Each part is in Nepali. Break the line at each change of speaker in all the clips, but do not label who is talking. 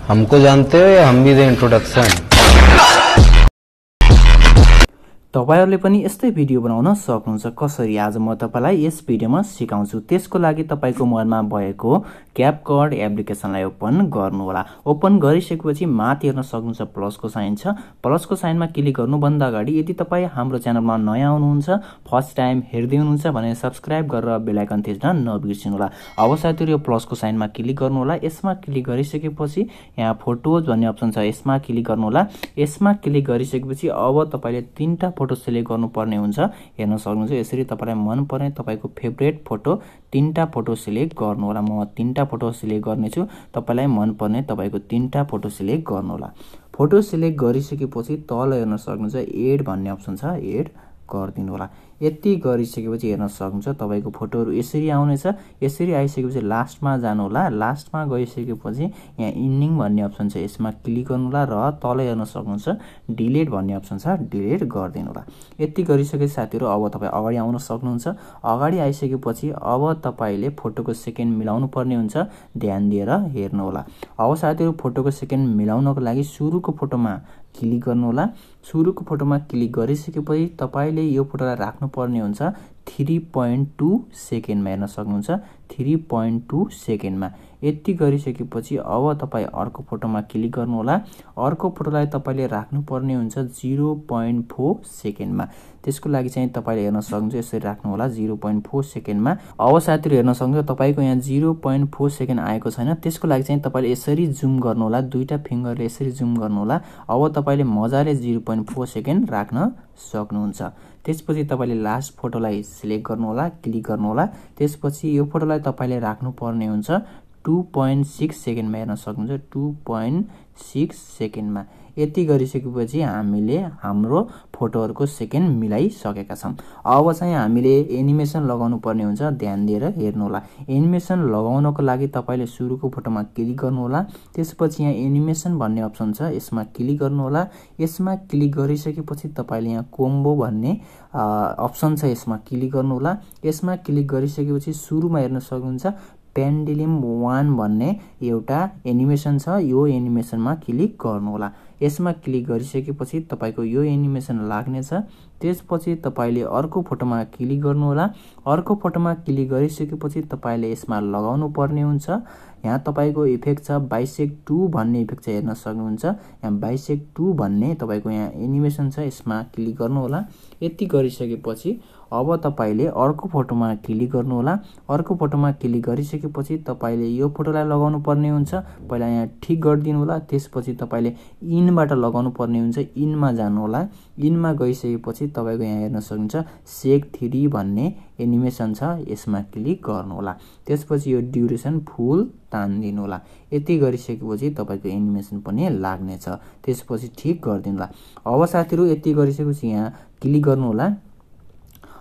हमको जानते हो या हम भी द इंट्रोडक्शन।
तपाईहरुले पनि यस्तै भिडियो बनाउन सक्नुहुन्छ। कसरी आज म तपाईलाई यस भिडियोमा सिकाउँछु। त्यसको लागि तपाईको मनमा भएको क्यापकट एप्लिकेसनलाई ओपन गर्नु होला। ओपन गरिसकेपछि माथि हेर्न सक्नुहुन्छ प्लसको साइन छ। प्लसको साइनमा क्लिक गर्नु भन्दा अगाडि यदि तपाई हाम्रो च्यानलमा नयाँ आउनुहुन्छ, फर्स्ट टाइम हेर्दै हुनुहुन्छ भने सब्स्क्राइब गरेर बेल आइकन थिच्न नबिर्सिनु होला। अब साथीहरु यो प्लसको साइनमा क्लिक गर्नु होला। यसमा क्लिक गरिसकेपछि यहाँ फोटोज भन्ने अप्सन छ, यसमा क्लिक गर्नु होला। यसमा क्लिक गरिसकेपछि अब तपाईले तीनटा फोटो सिलेक्ट गर्नुपर्ने हुन्छ। हेर्न सक्नुहुन्छ यसरी तपाईलाई मन पर्ने तपाईको फेभरेट फोटो तीनटा फोटो सिलेक्ट गर्नु होला। म तीनटा फोटो सिलेक्ट गर्ने छु। तपाईलाई मन पर्ने तपाईको तीनटा फोटो सिलेक्ट गर्नु होला। फोटो सिलेक्ट गरिसकेपछि तल हेर्न सक्नुहुन्छ एड भन्ने अप्सन छ, एड गरिदिनु होला। यति गरिसकेपछि हेर्न सक्नुहुन्छ तपाईको फोटोहरु यसरी आउनेछ। यसरी आइसकेपछि लास्टमा जानु होला। लास्टमा गइसकेपछि यहाँ इन्डिङ भन्ने अप्सन छ, यसमा क्लिक गर्नु होला र तल हेर्न सक्नुहुन्छ डिलिट भन्ने अप्सन छ, डिलिट गरिदिनु होला। यति गरिसकेपछि साथीहरु अब तपाई अगाडि आउन सक्नुहुन्छ। अगाडि आइसकेपछि अब तपाईले फोटोको सेकेन्ड मिलाउनु पर्ने हुन्छ। ध्यान दिएर हेर्नु होला। अब साथीहरु फोटोको सेकेन्ड मिलाउनको लागि सुरुको फोटोमा क्लिक गर्नु होला। सुरुको फोटोमा क्लिक गरिसकेपछि तपाईले यो फोटोलाई राख्नु पर्ने हुन्छ 3.2 सेकेन्डमा। हेर्न सक्नुहुन्छ 3.2 सेकेन्डमा। यति गरिसकेपछि अब तपाई अर्को फोटोमा क्लिक गर्नु होला। अर्को फोटोलाई तपाईले राख्नु पर्ने हुन्छ 0.4 सेकेन्डमा। त्यसको लागि चाहिँ तपाईले हेर्न सक्नुहुन्छ यसरी राख्नु होला 0.4 सेकेन्डमा। अब साथीहरु हेर्न सक्नुहुन्छ तपाईको यहाँ 0.4 सेकेन्ड आएको छैन। त्यसको लागि चाहिँ तपाईले यसरी जुम गर्नु होला। दुईटा फिंगरले यसरी जुम गर्नु होला। अब तपाईले मजाले 0.4 सेकेन्ड राख्न सक्नुहुन्छ। त्यसपछि तपाईले लास्ट फोटोलाई सिलेक्ट गर्नु होला, क्लिक गर्नु होला। त्यसपछि यो फोटोलाई तपाईले राख्नु पर्ने हुन्छ 2.6 सेकेन्डमा। हेर्न सक्नुहुन्छ 2.6 सेकेन्डमा। यति गरिसकेपछि हामीले हाम्रो फोटोहरुको सेकेन्ड मिलाइसकेका छौं। अब चाहिँ हामीले एनिमेसन लगाउनु पर्ने हुन्छ। ध्यान दिएर हेर्नु होला। एनिमेसन लगाउनको लागि तपाईले सुरुको फोटोमा क्लिक गर्नु होला। त्यसपछि यहाँ एनिमेसन भन्ने अप्सन छ, यसमा क्लिक गर्नु होला। यसमा क्लिक गरिसकेपछि तपाईले यहाँ कोम्बो भन्ने अप्सन छ, यसमा क्लिक गर्नु होला। यसमा क्लिक गरिसकेपछि सुरुमा हेर्न सक्नुहुन्छ पेन्डुलम 1 भन्ने एउटा एनिमेसन छ। यो एनिमेसनमा क्लिक गर्नु होला। यसमा क्लिक गरिसकेपछि तपाईको यो एनिमेसन लाग्नेछ। त्यसपछि तपाईले अर्को फोटोमा क्लिक गर्नु होला। अर्को फोटोमा क्लिक गरिसकेपछि तपाईले यसमा लगाउनु पर्ने हुन्छ। यहाँ तपाईको इफेक्ट छ बाइसेक्ट 2 भन्ने इफेक्ट छ, हेर्न सक्नुहुन्छ। यहाँ बाइसेक्ट 2 भन्ने तपाईको यहाँ एनिमेसन छ, यसमा क्लिक गर्नु होला। यति गरिसकेपछि अब तपाईले अर्को फोटोमा क्लिक गर्नु होला। अर्को फोटोमा क्लिक गरिसकेपछि तपाईले यो फोटोलाई लगाउनु पर्ने हुन्छ। पहिला यहाँ ठीक गरिदिनु होला। त्यसपछि तपाईले इनबाट लगाउनु पर्ने हुन्छ। इनमा जानु होला। इनमा गइसकेपछि तपाईको यहाँ हेर्न सक्नुहुन्छ सेक 3 भन्ने एनिमेसन छ, यसमा क्लिक गर्नु होला। त्यसपछि यो ड्युरेसन फुल तान्दिनु होला। यति गरिसकेपछि तपाईको एनिमेसन पनि लाग्नेछ। त्यसपछि ठीक गरिदिनु होला। अब साथीहरु यति गरिसकेपछि यहाँ क्लिक गर्नु होला।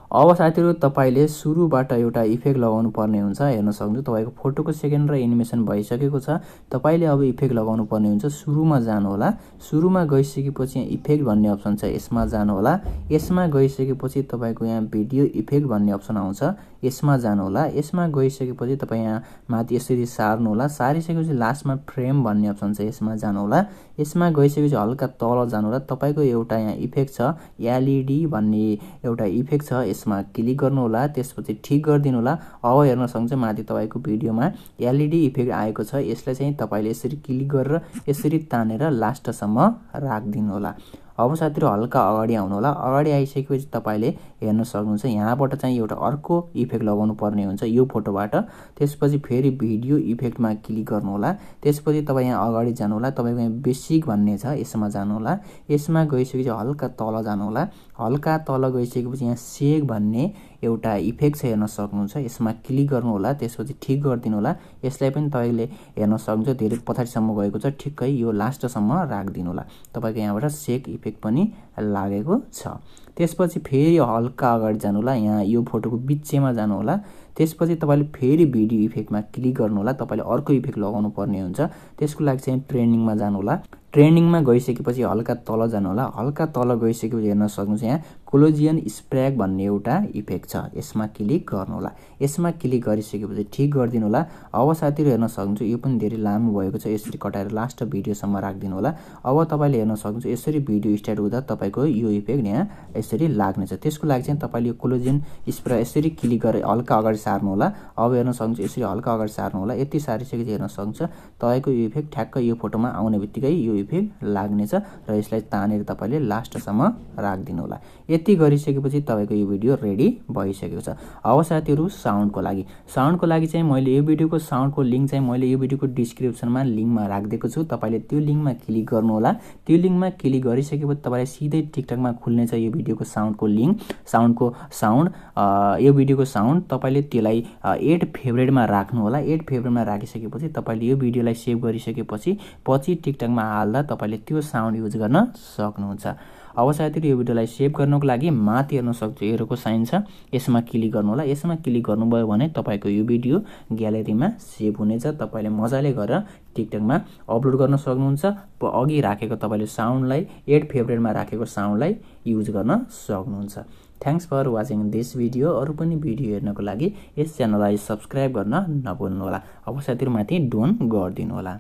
अब साथीहरु तपाईले सुरुबाट एउटा इफेक्ट लगाउनु पर्ने हुन्छ। हेर्न सक्नुहुन्छ तपाईको फोटोको सेकेन्ड र एनिमेसन भइसकेको छ। तपाईले अब इफेक्ट लगाउनु पर्ने हुन्छ। सुरुमा जानु होला। सुरुमा गइसकेपछि यहाँ इफेक्ट भन्ने अप्सन छ, यसमा जानु होला। यसमा गइसकेपछि तपाईको यहाँ भिडियो इफेक्ट भन्ने अप्सन आउँछ, यसमा जानु होला। यसमा गइसकेपछि तपाई यहाँ माथि यसरी सार्नु होला। सारिसकेपछि लास्टमा फ्रेम भन्ने अप्सन छ, यसमा जानु होला। यसमा गइसकेपछि हल्का तल जानु होला। तपाईको एउटा यहाँ इफेक्ट छ एलईडी भन्ने एउटा इफेक्ट छ, यसमा क्लिक गर्नु होला। त्यसपछि ठीक गरिदिनु होला। अब हेर्न सक्नुहुन्छ माथि तपाईको भिडियोमा एलईडी इफेक्ट आएको छ। यसलाई चाहिँ तपाईले यसरी क्लिक गरेर यसरी तानेर लास्टसम्म राख्दिनु होला। अब साथीहरु हल्का अगाडि आउनु होला। अगाडि आइसकेपछि तपाईले हेर्न सक्नुहुन्छ यहाँबाट चाहिँ एउटा अर्को इफेक्ट लगाउनु पर्ने हुन्छ यो फोटोबाट। त्यसपछि फेरि भिडियो इफेक्टमा क्लिक गर्नु होला। त्यसपछि तपाई यहाँ अगाडि जानु होला। तपाईको यहाँ बेसिक भन्ने छ, यसमा जानु होला। यसमा गइसकेपछि हल्का तल जानु होला। हल्का तल गइसकेपछि यहाँ सेक भन्ने एउटा इफेक्ट छ, हेर्न सक्नुहुन्छ। यसमा क्लिक गर्नु होला। त्यसपछि ठीक गरिदिनु होला। यसलाई पनि तपाईले हेर्न सक्नुहुन्छ धेरै पछाडिसम्म गएको छ, ठिक्कै यो लास्टसम्म राख्दिनु होला। तपाईको यहाँबाट सेक इफेक्ट पनि लागेको छ। त्यसपछि फेरि हल्का अगाडि जानु होला। यहाँ यो फोटोको बीचमा जानु होला। त्यसपछि तपाईले फेरि भिडियो इफेक्टमा क्लिक गर्नु होला। तपाईले अर्को इफेक्ट लगाउनु पर्ने हुन्छ। त्यसको लागि चाहिँ ट्रेन्डिङमा जानु होला। ट्रेन्डिङमा गइसकेपछि हल्का तल जानु होला। हल्का तल गइसकेपछि हेर्न सक्नुहुन्छ यहाँ कोलोजियन स्प्रैग भन्ने एउटा इफेक्ट छ, यसमा क्लिक गर्नु होला। यसमा क्लिक गरिसकेपछि ठीक गरिदिनु होला। अब साथीहरु हेर्न सक्नुहुन्छ यो पनि धेरै लामो भएको छ, यसरी कटाएर लास्ट भिडियोसम्म राखिदिनु होला। अब तपाईले हेर्न सक्नुहुन्छ यसरी भिडियो स्टार्ट हुँदा तपाईको यो इफेक्ट यहाँ यसरी लाग्नेछ। त्यसको लागि चाहिँ तपाईले यो कोलोजियन स्प्रे यसरी क्लिक गरे हल्का अगाडि सार्नु होला। अब हेर्न सक्नुहुन्छ यसरी हल्का अगाडि सार्नु होला। यति सारिसकेपछि हेर्न सक्नुहुन्छ तपाईको यो इफेक्ट ठ्याक्क यो फोटोमा आउने बित्तिकै यो इफेक्ट लाग्नेछ र यसलाई तानेर तपाईले लास्टसम्म राखिदिनु होला। यति गरिसकेपछि तपाईको यो भिडियो रेडी भइसकेको छ। अब साथीहरु साउन्डको लागि चाहिँ मैले यो भिडियोको साउन्डको लिंक चाहिँ मैले यो भिडियोको डिस्क्रिप्सनमा लिंकमा राखिदिएको छु। तपाईले त्यो लिंकमा क्लिक गर्नु होला। त्यो लिंकमा क्लिक गरिसकेपछि तपाईलाई सिधै टिकटकमा खुल्नेछ यो भिडियोको साउन्डको लिंक, यो भिडियोको साउन्ड तपाईले त्यसलाई एड फेभरेटमा राख्नु होला। एड फेभरेटमा राखिसकेपछि तपाईले यो भिडियोलाई सेभ गरिसकेपछि पछि टिकटकमा हाल्दा तपाईले त्यो साउन्ड युज गर्न सक्नुहुन्छ। अब साथीहरु यो भिडियोलाई सेभ गर्नको लागि माथि हेर्न सक्नुहुन्छ एरोको साइन छ, यसमा क्लिक गर्नु होला। यसमा क्लिक गर्नुभयो भने तपाईको यो भिडियो ग्यालेरीमा सेभ हुनेछ। तपाईले मजाले गरेर टिकटकमा अपलोड गर्न सक्नुहुन्छ। अघि राखेको तपाईले साउन्डलाई एड फेभरेटमा राखेको साउन्डलाई युज गर्न सक्नुहुन्छ। Thanks for watching this video. अरु पनि भिडियो हेर्नको लागि यस च्यानललाई सब्स्क्राइब गर्न नभुल्नु होला। अब साथीहरु माथि डोन गरिदिनु होला।